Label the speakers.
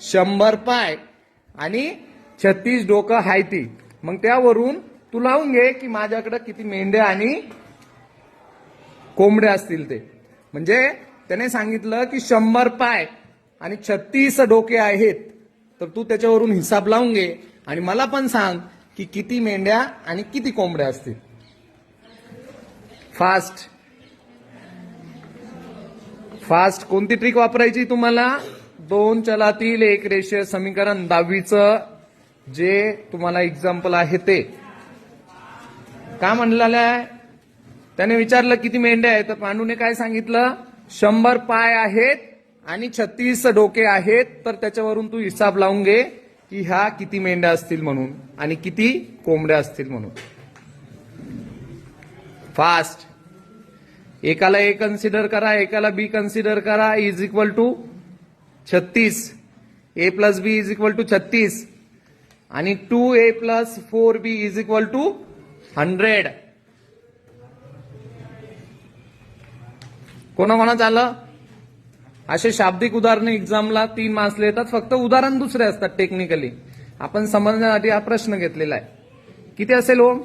Speaker 1: 100 पाय आणि 36 डोकं आहे ती. मग त्यावरून तू लावून घे की माझ्याकडे किती मेंढ्या आणि कोंबड्या असतील ते. म्हणजे त्याने सांगितलं की 100 पाय आणि 36 डोके आहेत, तर तू त्याच्यावरून हिसाब लावून घे आणि मला पण सांग की किती मेंढ्या आणि किती कोंबड्या असतील. फास्ट फास्ट कोणती ट्रिक वापरायची तुम्हाला? दोन चलातील एक रेषीय समीकरण 10वीचं जे तुम्हाला एक्झाम्पल आहे ते. का म्हणलेलं आहे? त्याने विचारलं किती मेंढ्या आहेत, तर पांडूने काय सांगितलं? 100 पाय आहेत आणि 36 डोके आहेत, तर त्याच्यावरून तू हिसाब लावून घे की ह्या किती मेंढ्या असतील म्हणून आणि किती कोंबड्या असतील म्हणून. फास्ट. एकाला ए कन्सिडर करा, एकाला बी कन्सिडर करा. Is equal to 36. A plus B is equal to 36 आणि 2a plus 4b is equal to 100. कोणाकोणाचं आलं? असे शाब्दिक उदाहरणे एक्झामला 3 मार्क्सला येतात. फक्त उदाहरण दुसरे असतात टेक्निकली. आपण समजण्यासाठी हा प्रश्न घेतलेला आहे. किती असेल ओम?